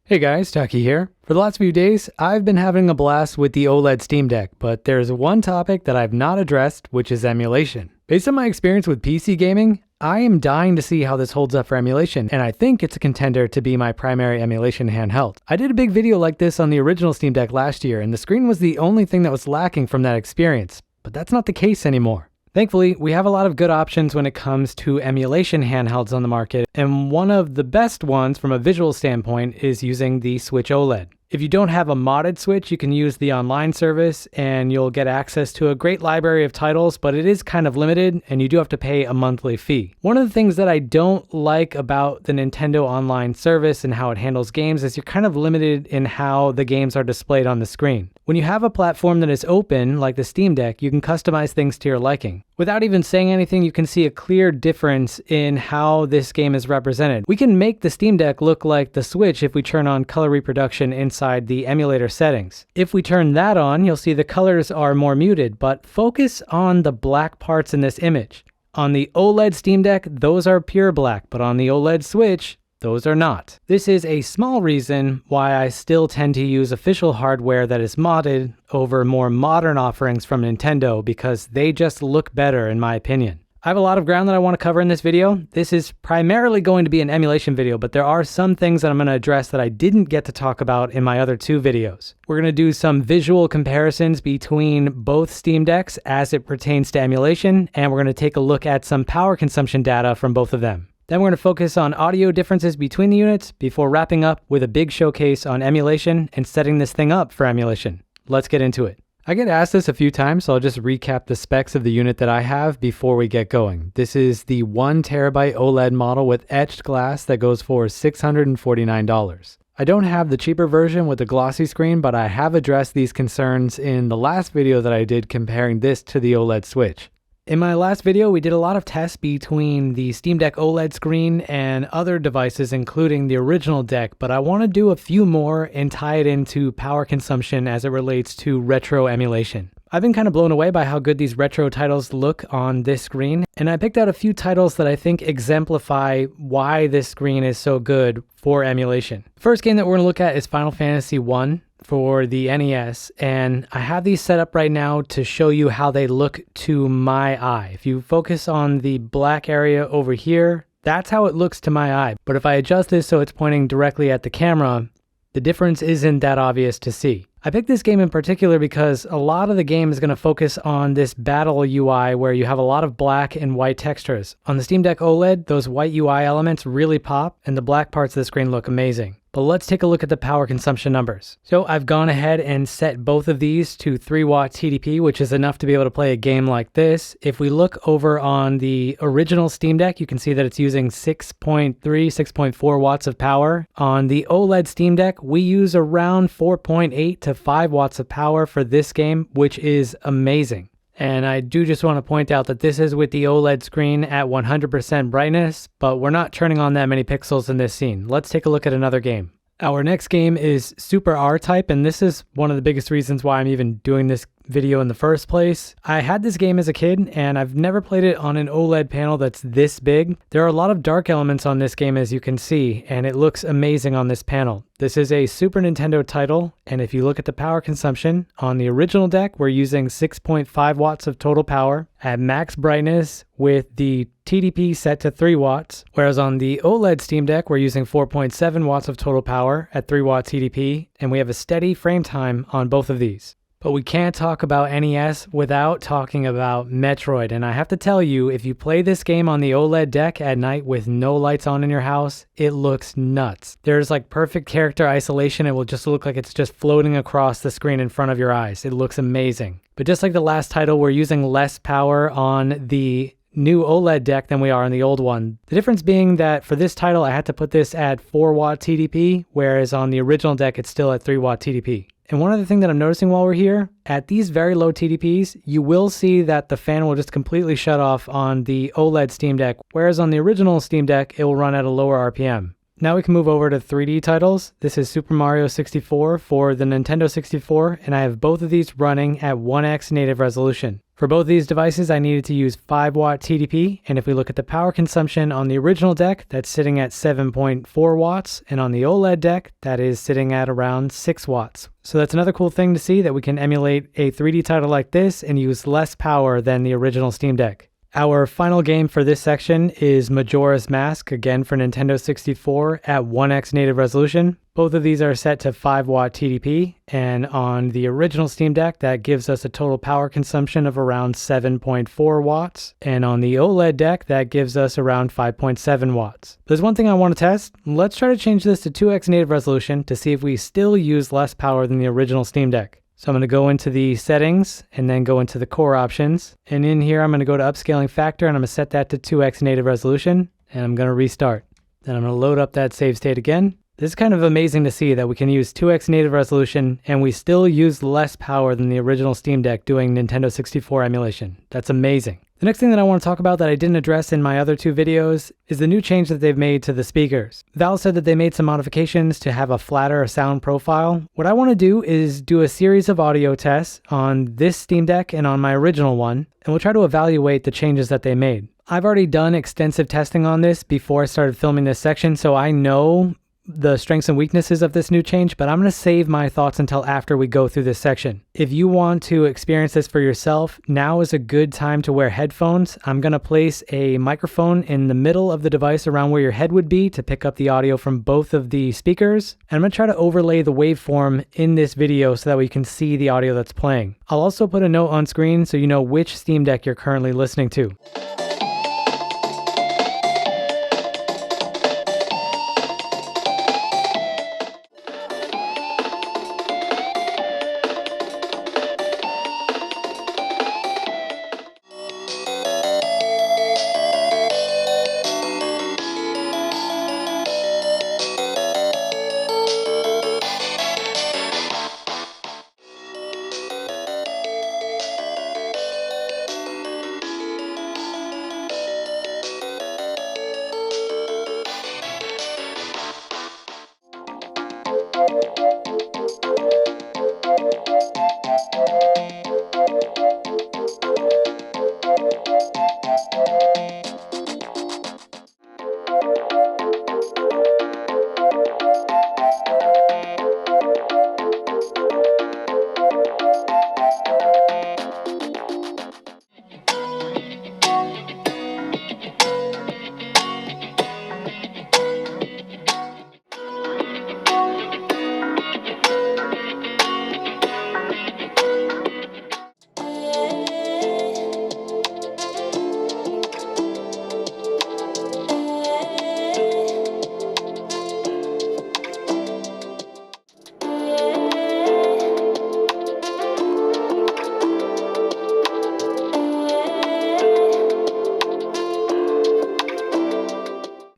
Hey guys, Taki here. For the last few days, I've been having a blast with the OLED Steam Deck, but there's one topic that I've not addressed, which is emulation. Based on my experience with PC gaming, I am dying to see how this holds up for emulation, and I think it's a contender to be my primary emulation handheld. I did a big video like this on the original Steam Deck last year, and the screen was the only thing that was lacking from that experience, but that's not the case anymore. Thankfully, we have a lot of good options when it comes to emulation handhelds on the market, and one of the best ones from a visual standpoint is using the Switch OLED. If you don't have a modded Switch, you can use the online service and you'll get access to a great library of titles, but it is kind of limited and you do have to pay a monthly fee. One of the things that I don't like about the Nintendo online service and how it handles games is you're kind of limited in how the games are displayed on the screen. When you have a platform that is open, like the Steam Deck, you can customize things to your liking. Without even saying anything, you can see a clear difference in how this game is represented. We can make the Steam Deck look like the Switch if we turn on color reproduction inside the emulator settings. If we turn that on, you'll see the colors are more muted, but focus on the black parts in this image. On the OLED Steam Deck, those are pure black, but on the OLED Switch, those are not. This is a small reason why I still tend to use official hardware that is modded over more modern offerings from Nintendo because they just look better in my opinion. I have a lot of ground that I want to cover in this video. This is primarily going to be an emulation video, but there are some things that I'm going to address that I didn't get to talk about in my other two videos. We're going to do some visual comparisons between both Steam Decks as it pertains to emulation, and we're going to take a look at some power consumption data from both of them. Then we're going to focus on audio differences between the units before wrapping up with a big showcase on emulation and setting this thing up for emulation. Let's get into it. I get asked this a few times, so I'll just recap the specs of the unit that I have before we get going. This is the 1TB OLED model with etched glass that goes for $649. I don't have the cheaper version with the glossy screen, but I have addressed these concerns in the last video that I did comparing this to the OLED Switch. In my last video, we did a lot of tests between the Steam Deck OLED screen and other devices, including the original deck, but I want to do a few more and tie it into power consumption as it relates to retro emulation. I've been kind of blown away by how good these retro titles look on this screen, and I picked out a few titles that I think exemplify why this screen is so good for emulation. The first game that we're going to look at is Final Fantasy I. For the NES, and I have these set up right now to show you how they look to my eye. If you focus on the black area over here, that's how it looks to my eye. But if I adjust this so it's pointing directly at the camera, the difference isn't that obvious to see. I picked this game in particular because a lot of the game is going to focus on this battle UI where you have a lot of black and white textures. On the Steam Deck OLED, those white UI elements really pop and the black parts of the screen look amazing. But let's take a look at the power consumption numbers. So I've gone ahead and set both of these to 3 watt TDP, which is enough to be able to play a game like this. If we look over on the original Steam Deck, you can see that it's using 6.3, 6.4 watts of power. On the OLED Steam Deck, we use around 4.8 to 5 watts of power for this game, which is amazing. And I do just want to point out that this is with the OLED screen at 100% brightness, but we're not turning on that many pixels in this scene. Let's take a look at another game. Our next game is Super R-Type, and this is one of the biggest reasons why I'm even doing this video in the first place. I had this game as a kid, and I've never played it on an OLED panel that's this big. There are a lot of dark elements on this game, as you can see, and it looks amazing on this panel. This is a Super Nintendo title, and if you look at the power consumption, on the original deck, we're using 6.5 watts of total power at max brightness with the TDP set to 3 watts, whereas on the OLED Steam Deck, we're using 4.7 watts of total power at 3 watt TDP, and we have a steady frame time on both of these. But we can't talk about NES without talking about Metroid, and I have to tell you, if you play this game on the OLED deck at night with no lights on in your house, it looks nuts. There's like perfect character isolation. It will just look like it's just floating across the screen in front of your eyes. It looks amazing. But just like the last title, we're using less power on the new OLED deck than we are on the old one. The difference being that for this title, I had to put this at 4 watt TDP, whereas on the original deck, it's still at 3 watt TDP. And one other thing that I'm noticing while we're here, at these very low TDPs, you will see that the fan will just completely shut off on the OLED Steam Deck, whereas on the original Steam Deck, it will run at a lower RPM. Now we can move over to 3D titles. This is Super Mario 64 for the Nintendo 64, and I have both of these running at 1x native resolution. For both these devices, I needed to use 5-watt TDP, and if we look at the power consumption on the original deck, that's sitting at 7.4 watts, and on the OLED deck, that is sitting at around 6 watts. So that's another cool thing to see, that we can emulate a 3D title like this and use less power than the original Steam Deck. Our final game for this section is Majora's Mask, again for Nintendo 64 at 1x native resolution. Both of these are set to 5-watt TDP, and on the original Steam Deck, that gives us a total power consumption of around 7.4 watts, and on the OLED deck, that gives us around 5.7 watts. There's one thing I want to test. Let's try to change this to 2x native resolution to see if we still use less power than the original Steam Deck. So I'm going to go into the settings and then go into the core options. And in here, I'm going to go to upscaling factor and I'm going to set that to 2x native resolution. And I'm going to restart. Then I'm going to load up that save state again. This is kind of amazing to see that we can use 2x native resolution and we still use less power than the original Steam Deck doing Nintendo 64 emulation. That's amazing. The next thing that I want to talk about that I didn't address in my other two videos is the new change that they've made to the speakers. Valve said that they made some modifications to have a flatter sound profile. What I want to do is do a series of audio tests on this Steam Deck and on my original one, and we'll try to evaluate the changes that they made. I've already done extensive testing on this before I started filming this section, so I know the strengths and weaknesses of this new change, but I'm going to save my thoughts until after we go through this section. If you want to experience this for yourself, now is a good time to wear headphones. I'm going to place a microphone in the middle of the device around where your head would be to pick up the audio from both of the speakers. And I'm going to try to overlay the waveform in this video so that we can see the audio that's playing. I'll also put a note on screen so you know which Steam Deck you're currently listening to.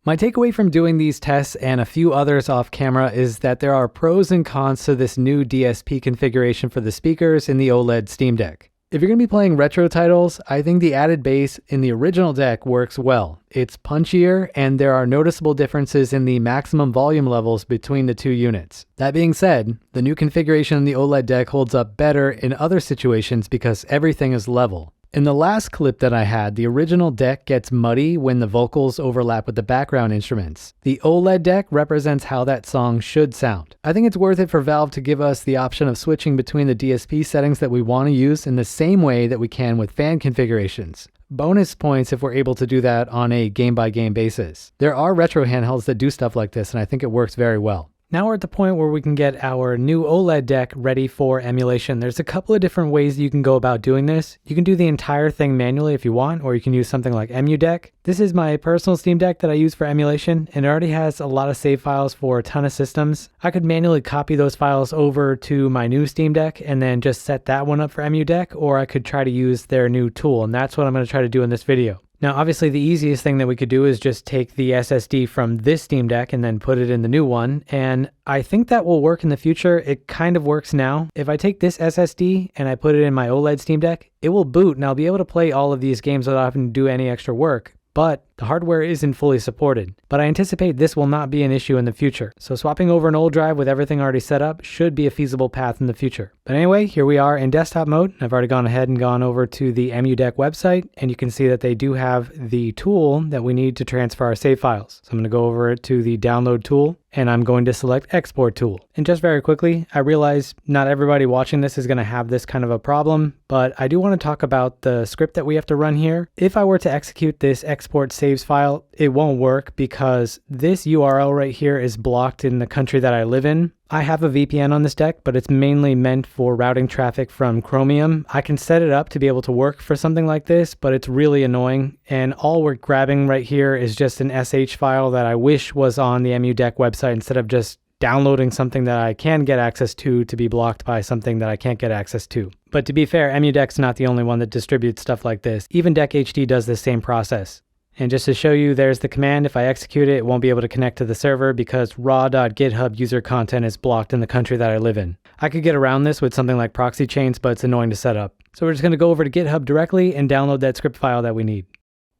My takeaway from doing these tests and a few others off camera is that there are pros and cons to this new DSP configuration for the speakers in the OLED Steam Deck. If you're going to be playing retro titles, I think the added bass in the original deck works well. It's punchier and there are noticeable differences in the maximum volume levels between the two units. That being said, the new configuration in the OLED deck holds up better in other situations because everything is level. In the last clip that I had, the original deck gets muddy when the vocals overlap with the background instruments. The OLED deck represents how that song should sound. I think it's worth it for Valve to give us the option of switching between the DSP settings that we want to use in the same way that we can with fan configurations. Bonus points if we're able to do that on a game-by-game basis. There are retro handhelds that do stuff like this, and I think it works very well. Now we're at the point where we can get our new OLED deck ready for emulation. There's a couple of different ways you can go about doing this. You can do the entire thing manually if you want, or you can use something like EMUDeck. This is my personal Steam Deck that I use for emulation, and it already has a lot of save files for a ton of systems. I could manually copy those files over to my new Steam Deck and then just set that one up for EMUDeck, or I could try to use their new tool, and that's what I'm going to try to do in this video. Now, obviously, the easiest thing that we could do is just take the SSD from this Steam Deck and then put it in the new one, and I think that will work in the future. It kind of works now. If I take this SSD and I put it in my OLED Steam Deck, it will boot, and I'll be able to play all of these games without having to do any extra work. But The hardware isn't fully supported, but I anticipate this will not be an issue in the future, so swapping over an old drive with everything already set up should be a feasible path in the future. But anyway, here we are in desktop mode. I've already gone ahead and gone over to the EMUDeck website, and you can see that they do have the tool that we need to transfer our save files. So I'm going to go over to the download tool, and I'm going to select export tool. And just very quickly, I realize not everybody watching this is going to have this kind of a problem, but I do want to talk about the script that we have to run here. If I were to execute this export saves file, it won't work because this URL right here is blocked in the country that I live in. I have a VPN on this deck, but it's mainly meant for routing traffic from Chromium. I can set it up to be able to work for something like this, but it's really annoying. And all we're grabbing right here is just an SH file that I wish was on the EMUDeck website instead of just downloading something that I can get access to be blocked by something that I can't get access to. But to be fair, EMUDeck's not the only one that distributes stuff like this. Even Deck HD does the same process. And just to show you, there's the command. If I execute it, it won't be able to connect to the server because raw.github user content is blocked in the country that I live in. I could get around this with something like proxy chains, but it's annoying to set up. So we're just going to go over to GitHub directly and download that script file that we need.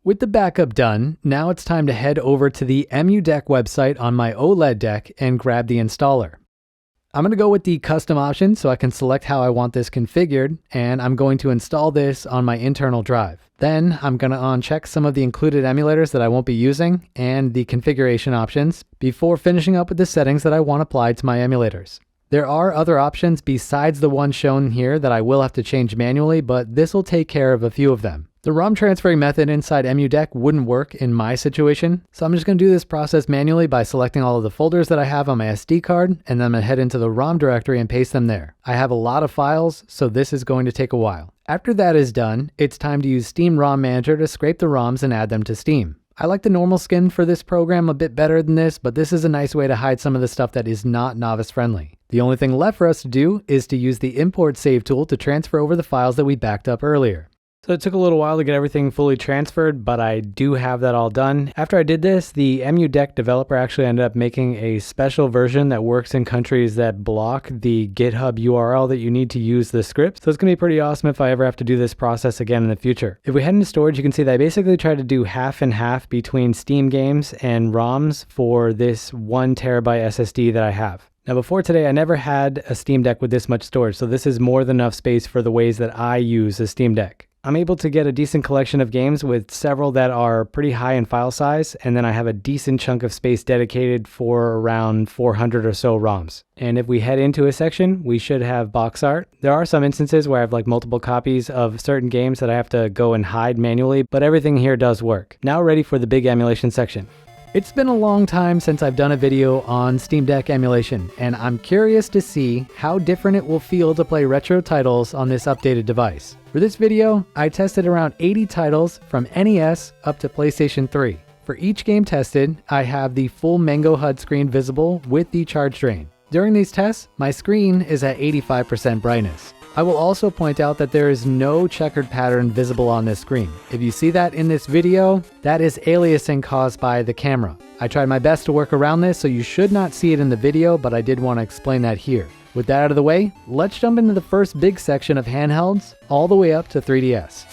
With the backup done, now it's time to head over to the EMUDeck website on my OLED deck and grab the installer. I'm going to go with the custom option so I can select how I want this configured, and I'm going to install this on my internal drive. Then I'm going to uncheck some of the included emulators that I won't be using and the configuration options before finishing up with the settings that I want applied to my emulators. There are other options besides the one shown here that I will have to change manually, but this will take care of a few of them. The ROM transferring method inside EMUDeck wouldn't work in my situation, so I'm just going to do this process manually by selecting all of the folders that I have on my SD card, and then I'm going to head into the ROM directory and paste them there. I have a lot of files, so this is going to take a while. After that is done, it's time to use Steam ROM Manager to scrape the ROMs and add them to Steam. I like the normal skin for this program a bit better than this, but this is a nice way to hide some of the stuff that is not novice friendly. The only thing left for us to do is to use the import save tool to transfer over the files that we backed up earlier. So it took a little while to get everything fully transferred, but I do have that all done. After I did this, the EMUDeck developer actually ended up making a special version that works in countries that block the GitHub URL that you need to use the script. So it's going to be pretty awesome if I ever have to do this process again in the future. If we head into storage, you can see that I basically tried to do half and half between Steam games and ROMs for this 1 terabyte SSD that I have. Now before today, I never had a Steam Deck with this much storage, so this is more than enough space for the ways that I use a Steam Deck. I'm able to get a decent collection of games with several that are pretty high in file size, and then I have a decent chunk of space dedicated for around 400 or so ROMs. And if we head into a section, we should have box art. There are some instances where I have like multiple copies of certain games that I have to go and hide manually, but everything here does work. Now ready for the big emulation section. It's been a long time since I've done a video on Steam Deck emulation, and I'm curious to see how different it will feel to play retro titles on this updated device. For this video, I tested around 80 titles from NES up to PlayStation 3. For each game tested, I have the full Mango HUD screen visible with the charge drain. During these tests, my screen is at 85% brightness. I will also point out that there is no checkered pattern visible on this screen. If you see that in this video, that is aliasing caused by the camera. I tried my best to work around this, so you should not see it in the video, but I did want to explain that here. With that out of the way, let's jump into the first big section of handhelds, all the way up to 3DS.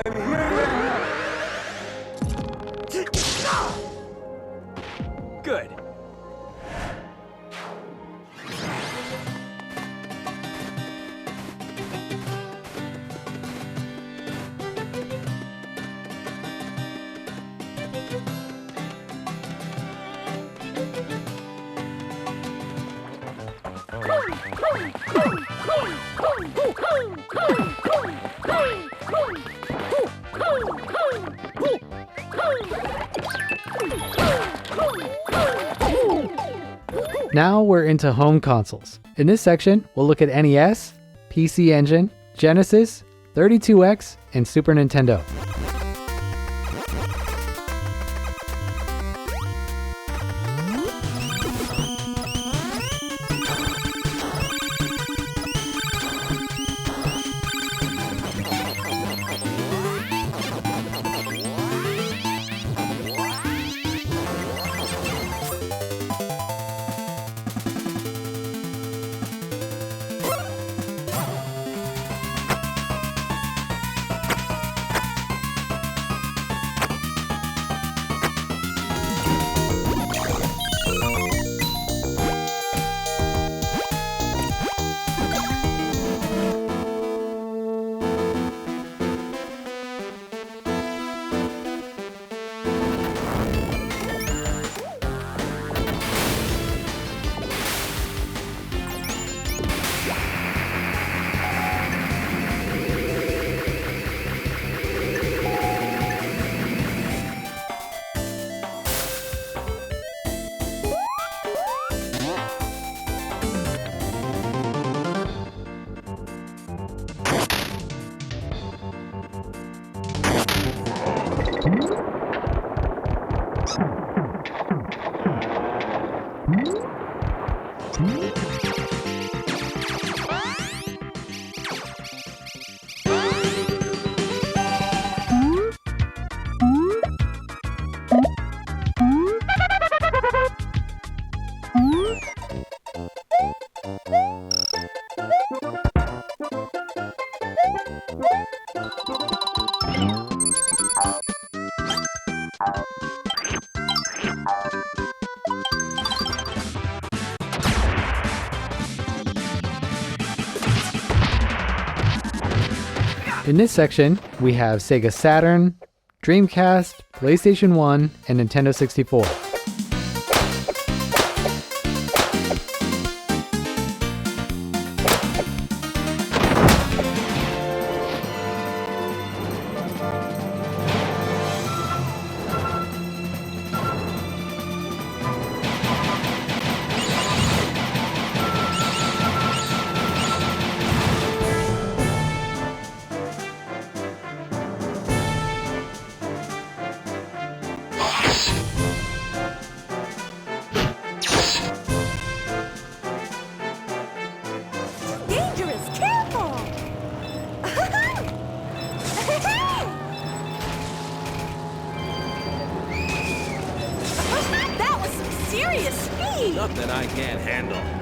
I'm here! Good. Now we're into home consoles. In this section, we'll look at NES, PC Engine, Genesis, 32X, and Super Nintendo. In this section, we have Sega Saturn, Dreamcast, PlayStation 1, and Nintendo 64. Nothing I can't handle.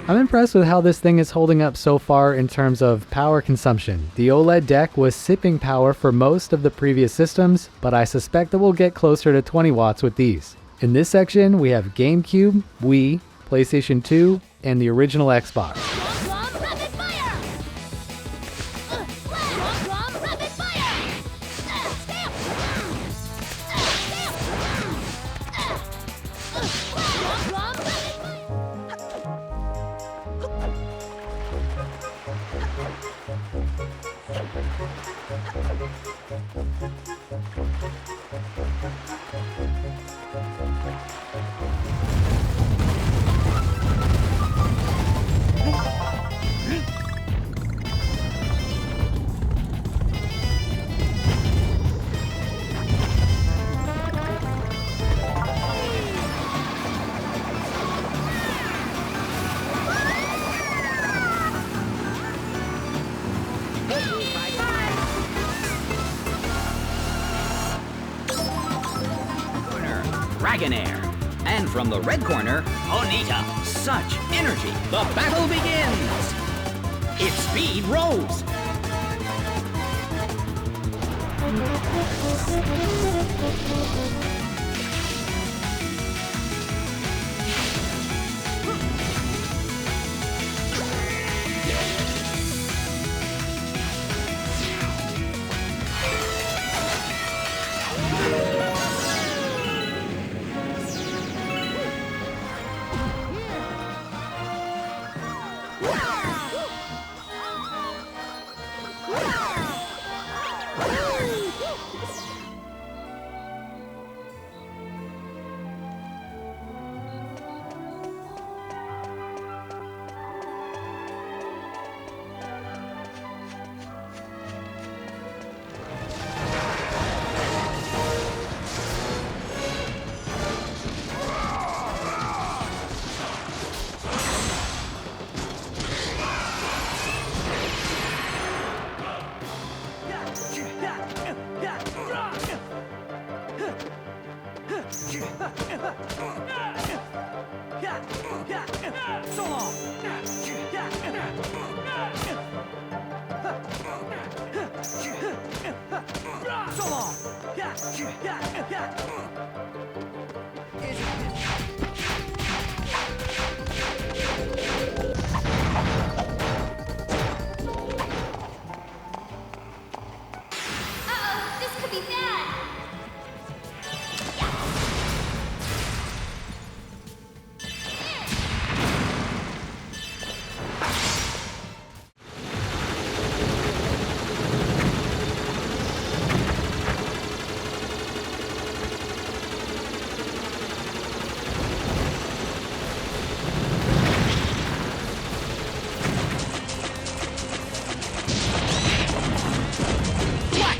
I'm impressed with how this thing is holding up so far in terms of power consumption. The OLED Deck was sipping power for most of the previous systems, but I suspect that we'll get closer to 20 watts with these. In this section, we have GameCube, Wii, PlayStation 2, and the original Xbox. Dragonair. And from the red corner, Onita. Such energy. The battle begins. Its speed rose.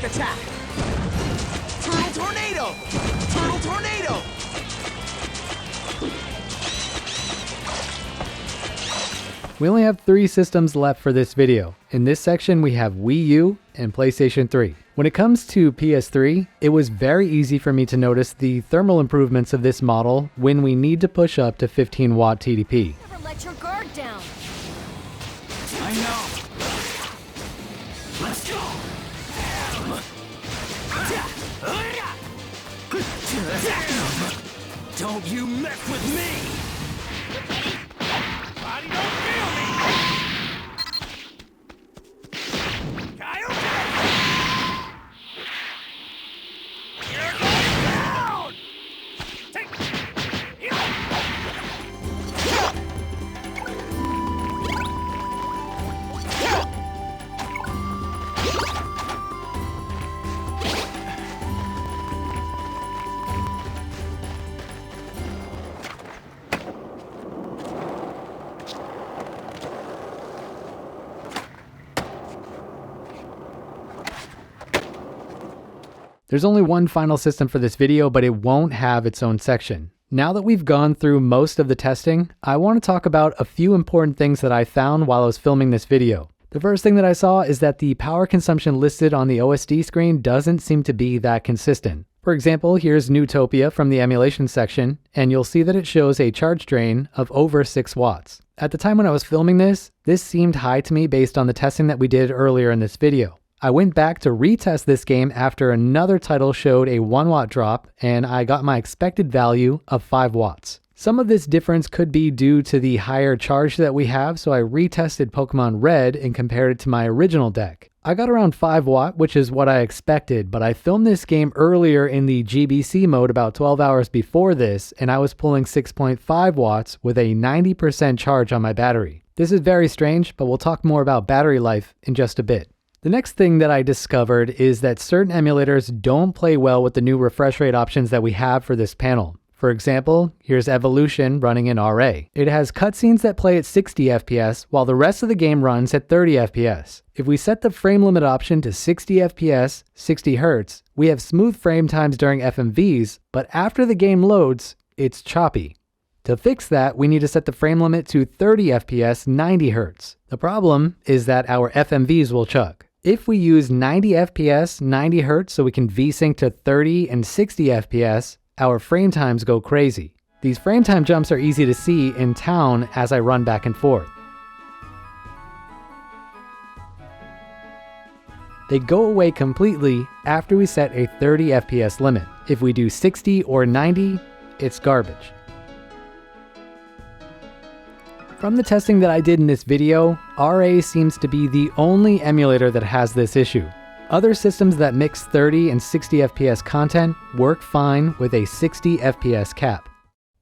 Attack! Turtle Tornado! Turtle Tornado! We only have 3 systems left for this video. In this section, we have Wii U and PlayStation 3. When it comes to PS3, it was very easy for me to notice the thermal improvements of this model when we need to push up to 15 watt TDP. Never let your guard down. I know! Let's go! Don't you mess with me! Body don't feel me! Coyote! You're going down! Take... There's only one final system for this video, but it won't have its own section. Now that we've gone through most of the testing, I want to talk about a few important things that I found while I was filming this video. The first thing that I saw is that the power consumption listed on the OSD screen doesn't seem to be that consistent. For example, here's Newtopia from the emulation section, and you'll see that it shows a charge drain of over 6 watts. At the time when I was filming this seemed high to me based on the testing that we did earlier in this video. I went back to retest this game after another title showed a 1 watt drop, and I got my expected value of 5 watts. Some of this difference could be due to the higher charge that we have, so I retested Pokemon Red and compared it to my original deck. I got around 5 watt, which is what I expected, but I filmed this game earlier in the GBC mode about 12 hours before this, and I was pulling 6.5 watts with a 90% charge on my battery. This is very strange, but we'll talk more about battery life in just a bit. The next thing that I discovered is that certain emulators don't play well with the new refresh rate options that we have for this panel. For example, here's Evolution running in RA. It has cutscenes that play at 60 FPS while the rest of the game runs at 30 FPS. If we set the frame limit option to 60 FPS, 60 Hz, we have smooth frame times during FMVs, but after the game loads, it's choppy. To fix that, we need to set the frame limit to 30 FPS, 90 Hz. The problem is that our FMVs will chug. If we use 90 FPS, 90 Hz so we can VSync to 30 and 60 FPS, our frame times go crazy. These frame time jumps are easy to see in town as I run back and forth. They go away completely after we set a 30 FPS limit. If we do 60 or 90, it's garbage. From the testing that I did in this video, RA seems to be the only emulator that has this issue. Other systems that mix 30 and 60 FPS content work fine with a 60 FPS cap.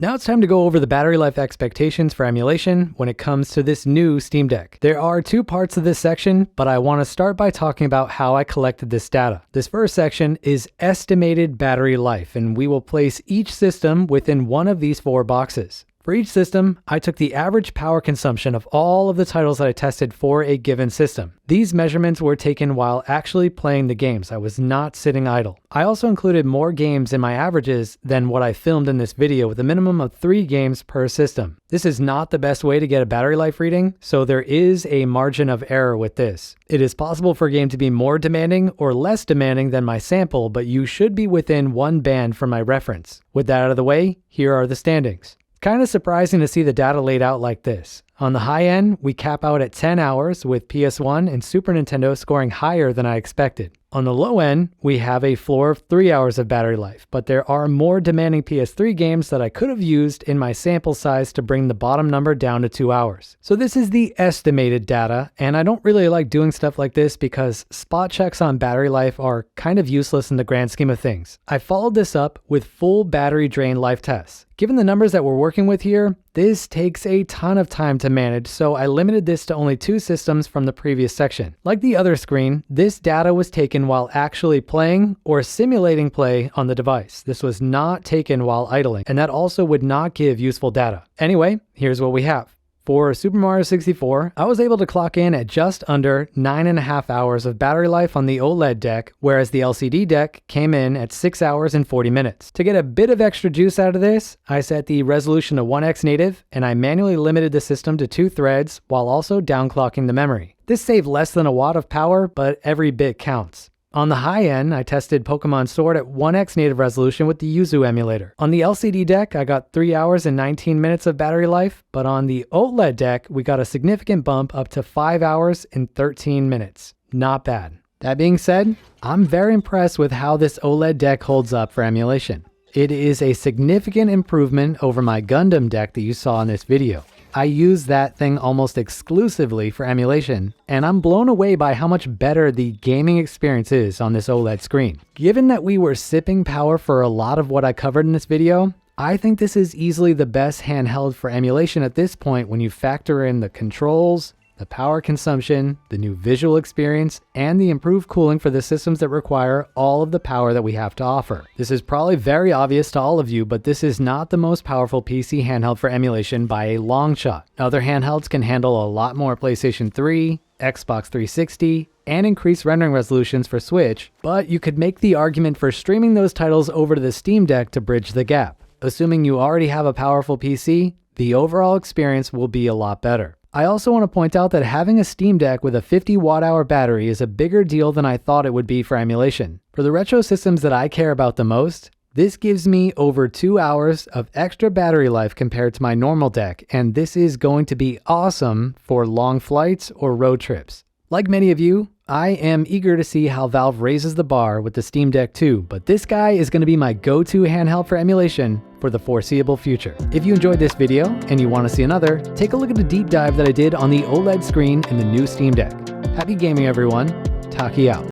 Now it's time to go over the battery life expectations for emulation when it comes to this new Steam Deck. There are 2 parts of this section, but I want to start by talking about how I collected this data. This first section is estimated battery life, and we will place each system within one of these 4 boxes. For each system, I took the average power consumption of all of the titles that I tested for a given system. These measurements were taken while actually playing the games. I was not sitting idle. I also included more games in my averages than what I filmed in this video, with a minimum of 3 games per system. This is not the best way to get a battery life reading, so there is a margin of error with this. It is possible for a game to be more demanding or less demanding than my sample, but you should be within one band from my reference. With that out of the way, here are the standings. Kind of surprising to see the data laid out like this. On the high end, we cap out at 10 hours with PS1 and Super Nintendo scoring higher than I expected. On the low end, we have a floor of 3 hours of battery life, but there are more demanding PS3 games that I could have used in my sample size to bring the bottom number down to 2 hours. So this is the estimated data, and I don't really like doing stuff like this because spot checks on battery life are kind of useless in the grand scheme of things. I followed this up with full battery drain life tests. Given the numbers that we're working with here, this takes a ton of time to manage, so I limited this to only 2 systems from the previous section. Like the other screen, this data was taken while actually playing or simulating play on the device. This was not taken while idling, and that also would not give useful data. Anyway, here's what we have. For Super Mario 64, I was able to clock in at just under 9.5 hours of battery life on the OLED deck, whereas the LCD deck came in at 6 hours and 40 minutes. To get a bit of extra juice out of this, I set the resolution to 1x native, and I manually limited the system to 2 threads while also downclocking the memory. This saved less than a watt of power, but every bit counts. On the high end, I tested Pokemon Sword at 1x native resolution with the Yuzu emulator. On the LCD deck, I got 3 hours and 19 minutes of battery life, but on the OLED deck, we got a significant bump up to 5 hours and 13 minutes. Not bad. That being said, I'm very impressed with how this OLED deck holds up for emulation. It is a significant improvement over my Gundam deck that you saw in this video. I use that thing almost exclusively for emulation, and I'm blown away by how much better the gaming experience is on this OLED screen. Given that we were sipping power for a lot of what I covered in this video, I think this is easily the best handheld for emulation at this point when you factor in the controls, the power consumption, the new visual experience, and the improved cooling for the systems that require all of the power that we have to offer. This is probably very obvious to all of you, but this is not the most powerful PC handheld for emulation by a long shot. Other handhelds can handle a lot more PlayStation 3, Xbox 360, and increased rendering resolutions for Switch, but you could make the argument for streaming those titles over to the Steam Deck to bridge the gap. Assuming you already have a powerful PC, the overall experience will be a lot better. I also want to point out that having a Steam Deck with a 50 watt-hour battery is a bigger deal than I thought it would be for emulation. For the retro systems that I care about the most, This gives me over 2 hours of extra battery life compared to my normal deck, and this is going to be awesome for long flights or road trips. Like many of you, I am eager to see how Valve raises the bar with the Steam Deck 2, but this guy is going to be my go-to handheld for emulation for the foreseeable future. If you enjoyed this video and you want to see another, take a look at the deep dive that I did on the OLED screen in the new Steam Deck. Happy gaming, everyone. Taki out.